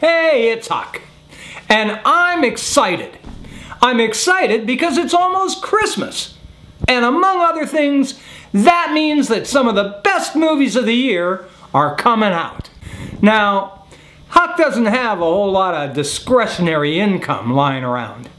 Hey, it's Huck, and I'm excited. I'm excited because it's almost Christmas, and among other things, that means that some of the best movies of the year are coming out. Now, Huck doesn't have a whole lot of discretionary income lying around.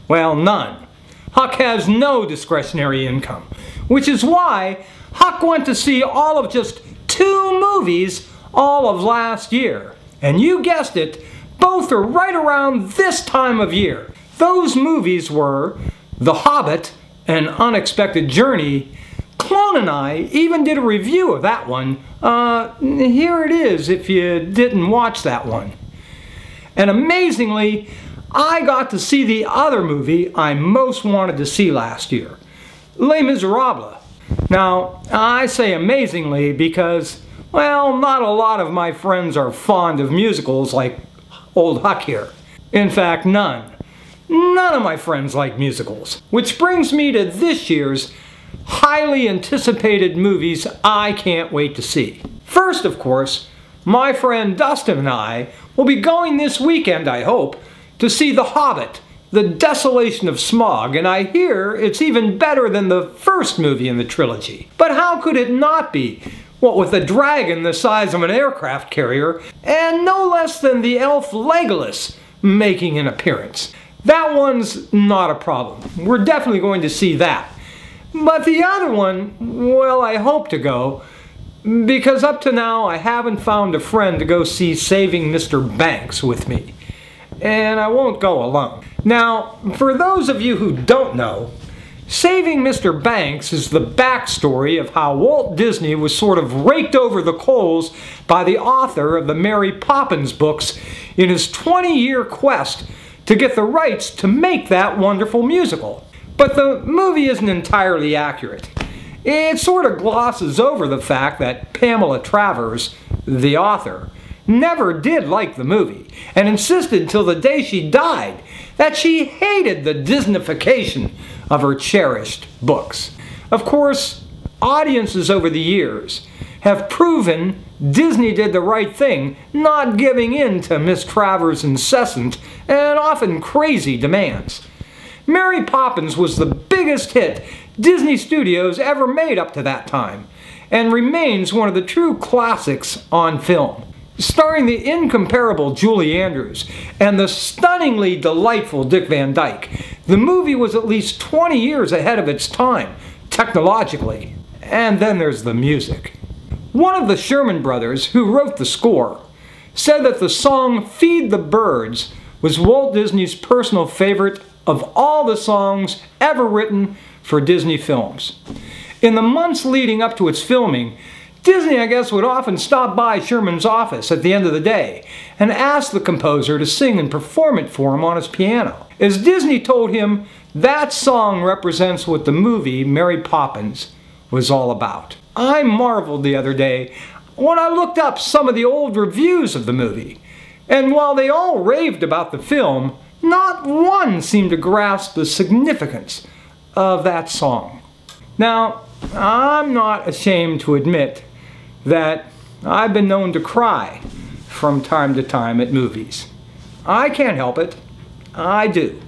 Well, none. Huck has no discretionary income, which is why Huck went to see all of just 2 movies all of last year. And you guessed it, both are right around this time of year. Those movies were The Hobbit and Unexpected Journey. Clone and I even did a review of that one. Here it is if you didn't watch that one. And amazingly, I got to see the other movie I most wanted to see last year, Les Miserables. Now, I say amazingly because, well, not a lot of my friends are fond of musicals like old Huck here. In fact, none. None of my friends like musicals. Which brings me to this year's highly anticipated movies I can't wait to see. First, of course, my friend Dustin and I will be going this weekend, I hope, to see The Hobbit, The Desolation of Smaug, and I hear it's even better than the first movie in the trilogy. But how could it not be? What with a dragon the size of an aircraft carrier, and no less than the elf Legolas making an appearance. That one's not a problem. We're definitely going to see that. But the other one, well, I hope to go, because up to now I haven't found a friend to go see Saving Mr. Banks with me. And I won't go alone. Now, for those of you who don't know, Saving Mr. Banks is the backstory of how Walt Disney was sort of raked over the coals by the author of the Mary Poppins books in his 20-year quest to get the rights to make that wonderful musical. But the movie isn't entirely accurate. It sort of glosses over the fact that Pamela Travers, the author, never did like the movie and insisted till the day she died that she hated the Disneyfication of her cherished books. Of course, audiences over the years have proven Disney did the right thing, not giving in to Miss Travers' incessant and often crazy demands. Mary Poppins was the biggest hit Disney Studios ever made up to that time, and remains one of the true classics on film. Starring the incomparable Julie Andrews and the stunningly delightful Dick Van Dyke, the movie was at least 20 years ahead of its time, technologically. And then there's the music. One of the Sherman brothers, who wrote the score, said that the song Feed the Birds was Walt Disney's personal favorite of all the songs ever written for Disney films. In the months leading up to its filming, Disney, I guess, would often stop by Sherman's office at the end of the day and ask the composer to sing and perform it for him on his piano. As Disney told him, that song represents what the movie Mary Poppins was all about. I marveled the other day when I looked up some of the old reviews of the movie, and while they all raved about the film, not one seemed to grasp the significance of that song. Now, I'm not ashamed to admit that I've been known to cry from time to time at movies. I can't help it. I do.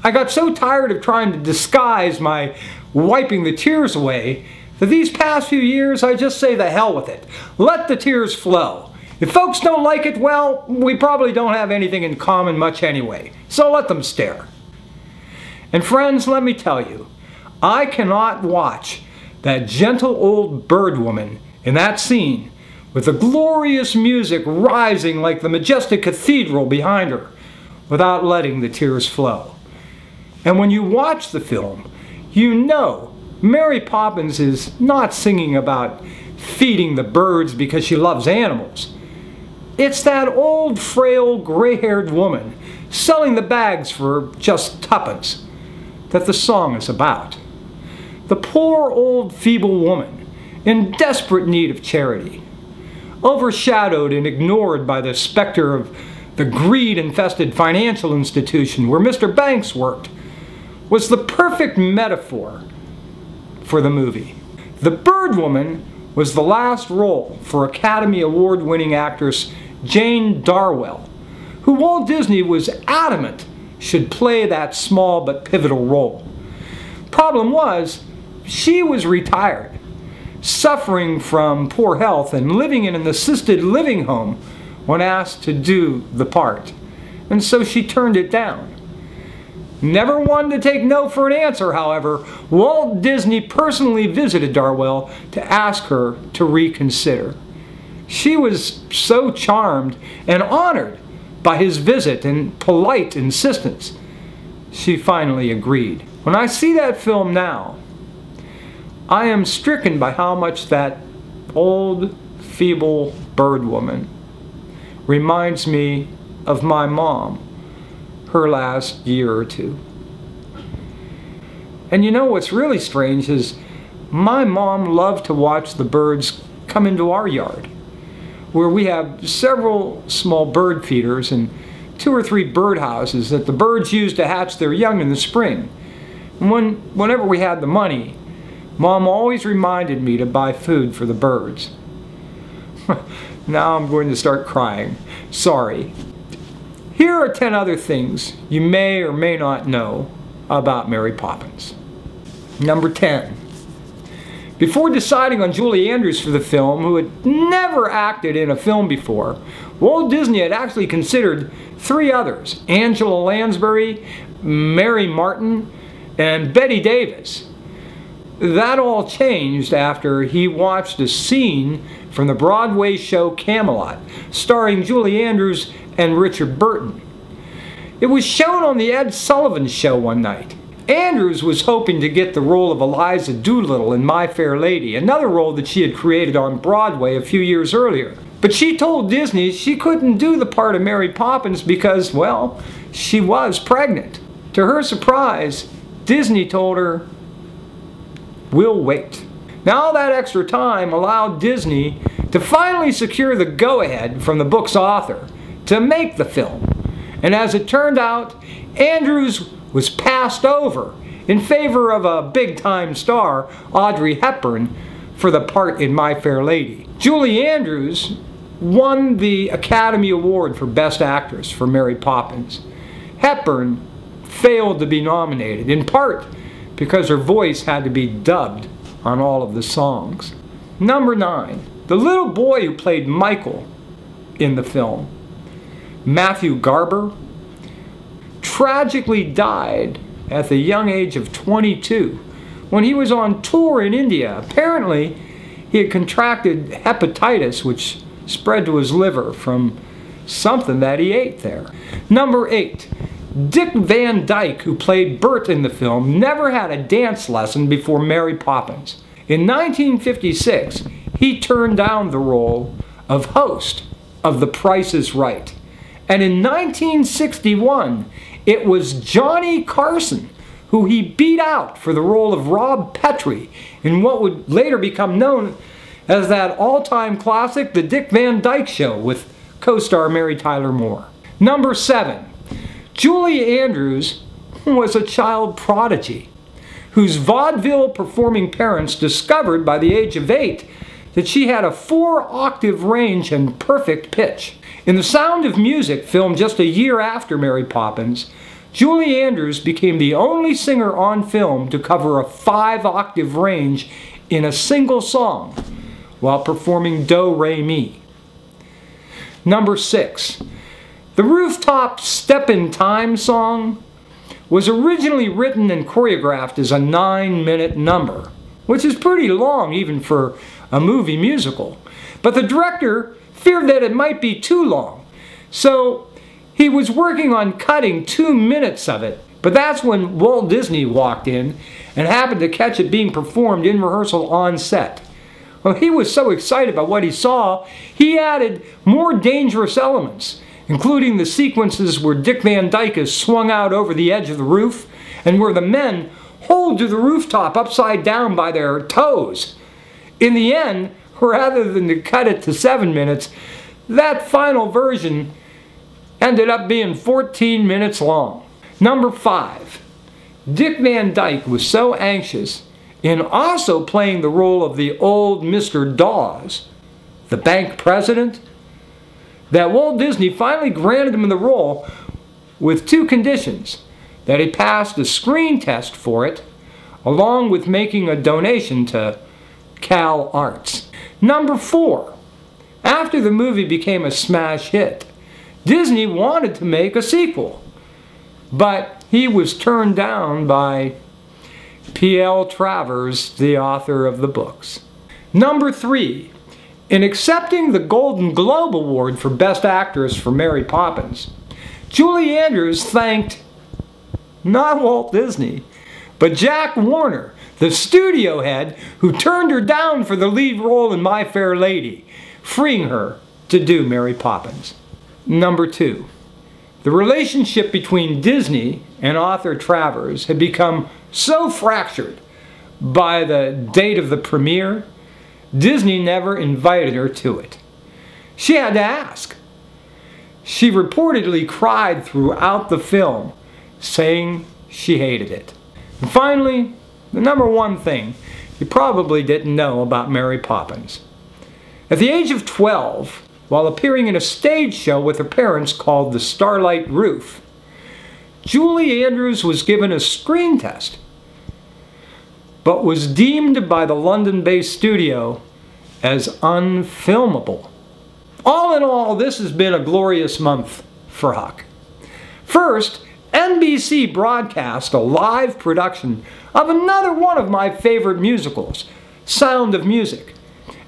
I got so tired of trying to disguise my wiping the tears away that these past few years I just say the hell with it. Let the tears flow. If folks don't like it, well, we probably don't have anything in common much anyway, so let them stare. And friends, let me tell you, I cannot watch that gentle old bird woman in that scene with the glorious music rising like the majestic cathedral behind her without letting the tears flow. And when you watch the film, you know Mary Poppins is not singing about feeding the birds because she loves animals. It's that old, frail, gray-haired woman selling the bags for just tuppence that the song is about. The poor old feeble woman in desperate need of charity, overshadowed and ignored by the specter of the greed-infested financial institution where Mr. Banks worked, was the perfect metaphor for the movie. The Bird Woman was the last role for Academy Award-winning actress Jane Darwell, who Walt Disney was adamant should play that small but pivotal role. Problem was, she was retired, suffering from poor health and living in an assisted living home when asked to do the part, and so she turned it down. Never one to take no for an answer, however, Walt Disney personally visited Darwell to ask her to reconsider. She was so charmed and honored by his visit and polite insistence, she finally agreed. When I see that film now, I am stricken by how much that old, feeble bird woman reminds me of my mom, her last year or two. And you know what's really strange is my mom loved to watch the birds come into our yard, where we have several small bird feeders and 2 or 3 bird houses that the birds use to hatch their young in the spring. And whenever we had the money, Mom always reminded me to buy food for the birds. Now I'm going to start crying. Sorry. Here are 10 other things you may or may not know about Mary Poppins. Number 10. Before deciding on Julie Andrews for the film, who had never acted in a film before, Walt Disney had actually considered 3 others: Angela Lansbury, Mary Martin, and Bette Davis. That all changed after he watched a scene from the Broadway show Camelot, starring Julie Andrews and Richard Burton. It was shown on the Ed Sullivan Show one night. Andrews was hoping to get the role of Eliza Doolittle in My Fair Lady, another role that she had created on Broadway a few years earlier. But she told Disney she couldn't do the part of Mary Poppins because, well, she was pregnant. To her surprise, Disney told her, "We'll wait." Now that extra time allowed Disney to finally secure the go-ahead from the book's author to make the film. And as it turned out, Andrews was passed over in favor of a big-time star, Audrey Hepburn, for the part in My Fair Lady. Julie Andrews won the Academy Award for Best Actress for Mary Poppins. Hepburn failed to be nominated, in part because her voice had to be dubbed on all of the songs. Number 9. The little boy who played Michael in the film, Matthew Garber, tragically died at the young age of 22 when he was on tour in India. Apparently, he had contracted hepatitis, which spread to his liver from something that he ate there. Number 8. Dick Van Dyke, who played Bert in the film, never had a dance lesson before Mary Poppins. In 1956, he turned down the role of host of The Price is Right. And in 1961, it was Johnny Carson who he beat out for the role of Rob Petrie in what would later become known as that all-time classic, The Dick Van Dyke Show, with co-star Mary Tyler Moore. Number 7. Julie Andrews was a child prodigy whose vaudeville performing parents discovered by the age of 8 that she had a 4-octave range and perfect pitch. In The Sound of Music, filmed just a year after Mary Poppins, Julie Andrews became the only singer on film to cover a 5-octave range in a single song while performing Do Re Mi. Number 6. The Rooftop Step in Time song was originally written and choreographed as a 9-minute number, which is pretty long even for a movie musical. But the director feared that it might be too long, so he was working on cutting 2 minutes of it. But that's when Walt Disney walked in and happened to catch it being performed in rehearsal on set. Well, he was so excited by what he saw, he added more dangerous elements, including the sequences where Dick Van Dyke is swung out over the edge of the roof and where the men hold to the rooftop upside down by their toes. In the end, rather than to cut it to 7 minutes, that final version ended up being 14 minutes long. Number 5. Dick Van Dyke was so anxious in also playing the role of the old Mr. Dawes, the bank president, that Walt Disney finally granted him the role with two conditions: that he passed a screen test for it, along with making a donation to Cal Arts. Number 4. After the movie became a smash hit, Disney wanted to make a sequel, but he was turned down by P.L. Travers, the author of the books. Number 3. In accepting the Golden Globe Award for Best Actress for Mary Poppins, Julie Andrews thanked not Walt Disney, but Jack Warner, the studio head who turned her down for the lead role in My Fair Lady, freeing her to do Mary Poppins. Number 2. The relationship between Disney and author Travers had become so fractured by the date of the premiere, Disney never invited her to it. She had to ask. She reportedly cried throughout the film, saying she hated it. And finally, the number 1 thing you probably didn't know about Mary Poppins. At the age of 12, while appearing in a stage show with her parents called The Starlight Roof, Julie Andrews was given a screen test, but was deemed by the London-based studio as unfilmable. All in all, this has been a glorious month for Huck. First, NBC broadcast a live production of another one of my favorite musicals, Sound of Music.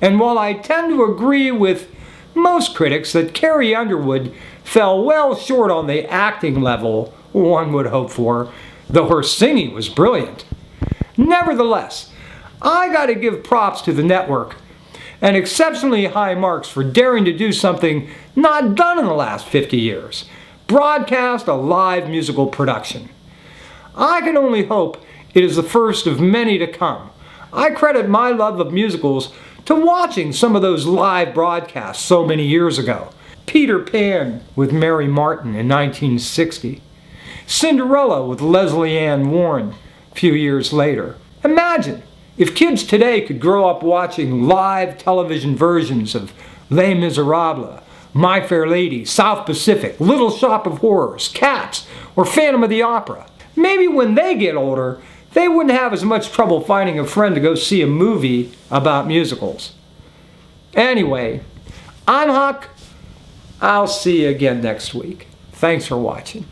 And while I tend to agree with most critics that Carrie Underwood fell well short on the acting level one would hope for, though her singing was brilliant, nevertheless, I gotta give props to the network and exceptionally high marks for daring to do something not done in the last 50 years. Broadcast a live musical production. I can only hope it is the first of many to come. I credit my love of musicals to watching some of those live broadcasts so many years ago. Peter Pan with Mary Martin in 1960. Cinderella with Leslie Ann Warren a few years later. Imagine if kids today could grow up watching live television versions of Les Miserables, My Fair Lady, South Pacific, Little Shop of Horrors, Cats, or Phantom of the Opera. Maybe when they get older, they wouldn't have as much trouble finding a friend to go see a movie about musicals. Anyway, I'm Huck. I'll see you again next week. Thanks for watching.